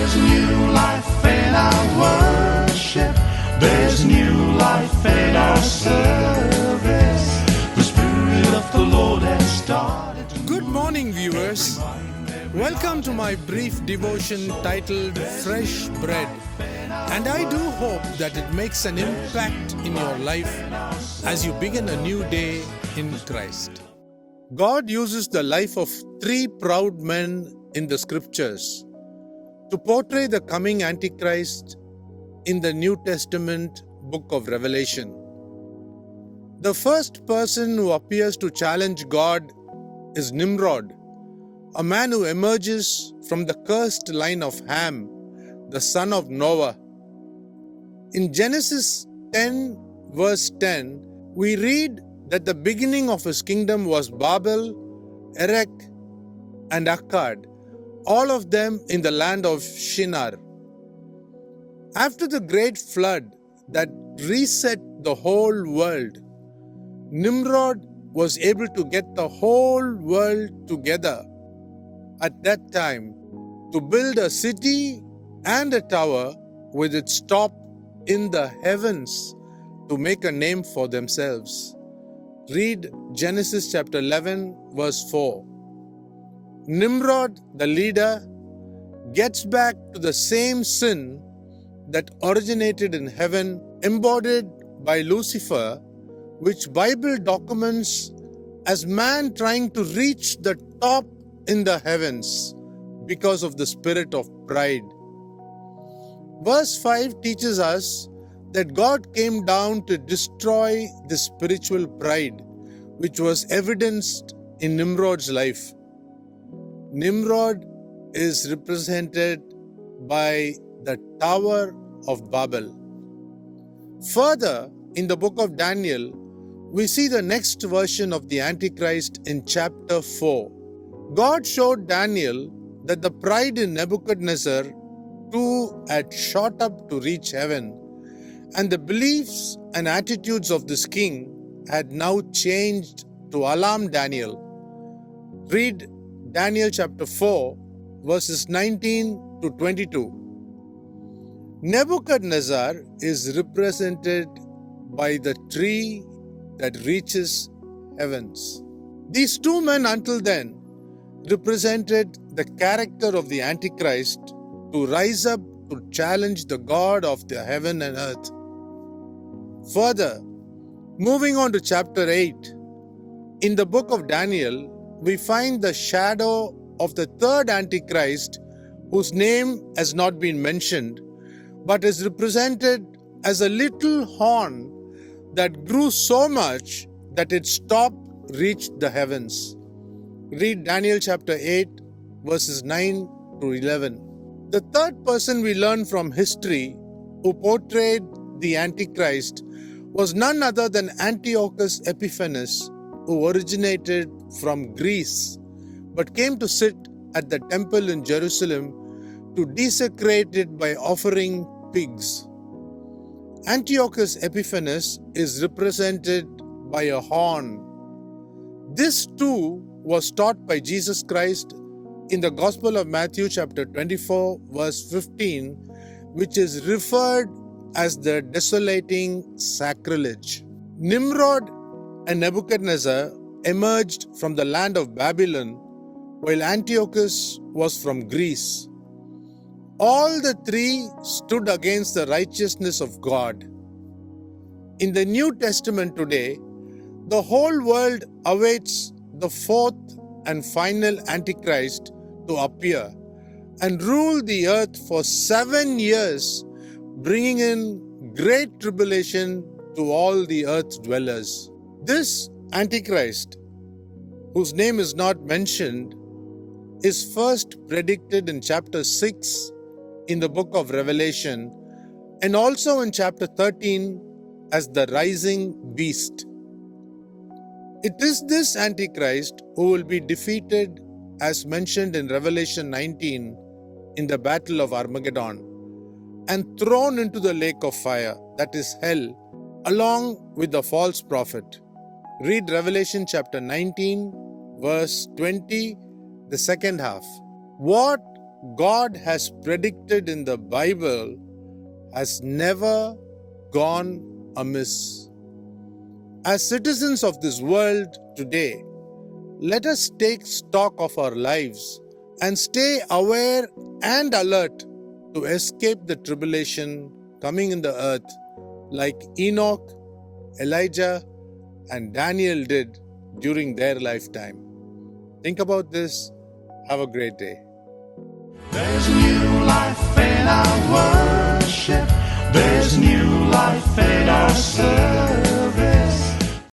There's new life in our worship. There's new life in our service. The Spirit of the Lord has started to Good morning, viewers. Welcome to my brief devotion titled Fresh Bread. And I do hope that it makes an impact in your life as you begin a new day in Christ. God uses the life of three proud men in the scriptures to portray the coming antichrist in the New Testament book of Revelation. The first person who appears to challenge God is Nimrod, a man who emerges from the cursed line of Ham, the son of Noah. In Genesis 10 verse 10, we read that the beginning of his kingdom was Babel, Erech, and Akkad, all of them in the land of Shinar. After the great flood that reset the whole world, Nimrod was able to get the whole world together at that time to build a city and a tower with its top in the heavens to make a name for themselves. Read Genesis chapter 11 verse 4. Nimrod, the leader, gets back to the same sin that originated in heaven, embodied by Lucifer, which Bible documents as man trying to reach the top in the heavens because of the spirit of pride. Verse 5 teaches us that God came down to destroy the spiritual pride which was evidenced in Nimrod's life. Nimrod is represented by the Tower of Babel. Further, in the book of Daniel, we see the next version of the Antichrist in chapter 4. God showed Daniel that the pride in Nebuchadnezzar too had shot up to reach heaven, and the beliefs and attitudes of this king had now changed to alarm Daniel. Read Daniel chapter 4, verses 19 to 22. Nebuchadnezzar is represented by the tree that reaches heavens. These two men until then represented the character of the Antichrist to rise up to challenge the God of the heaven and earth. Further, moving on to chapter 8, in the book of Daniel, we find the shadow of the third Antichrist, whose name has not been mentioned, but is represented as a little horn that grew so much that its top reached the heavens. Read Daniel chapter 8, verses 9 to 11. The third person we learn from history who portrayed the Antichrist was none other than Antiochus Epiphanes, who originated from Greece but came to sit at the temple in Jerusalem to desecrate it by offering pigs. Antiochus Epiphanes is represented by a horn. This too was taught by Jesus Christ in the Gospel of Matthew chapter 24 verse 15, which is referred as the desolating sacrilege. Nimrod and Nebuchadnezzar emerged from the land of Babylon, while Antiochus was from Greece. All the three stood against the righteousness of God. In the New Testament today, the whole world awaits the fourth and final Antichrist to appear and rule the earth for 7 years, bringing in great tribulation to all the earth dwellers. This Antichrist, whose name is not mentioned, is first predicted in chapter 6 in the book of Revelation and also in chapter 13 as the rising beast. It is this Antichrist who will be defeated as mentioned in Revelation 19 in the battle of Armageddon and thrown into the lake of fire, that is hell, along with the false prophet. Read Revelation chapter 19 verse 20, the second half. What God has predicted in the Bible has never gone amiss. As citizens of this world today, let us take stock of our lives and stay aware and alert to escape the tribulation coming in the earth like Enoch, Elijah, and Daniel did during their lifetime. Think about this. Have a great day. There's new life in our worship. There's new life in our service.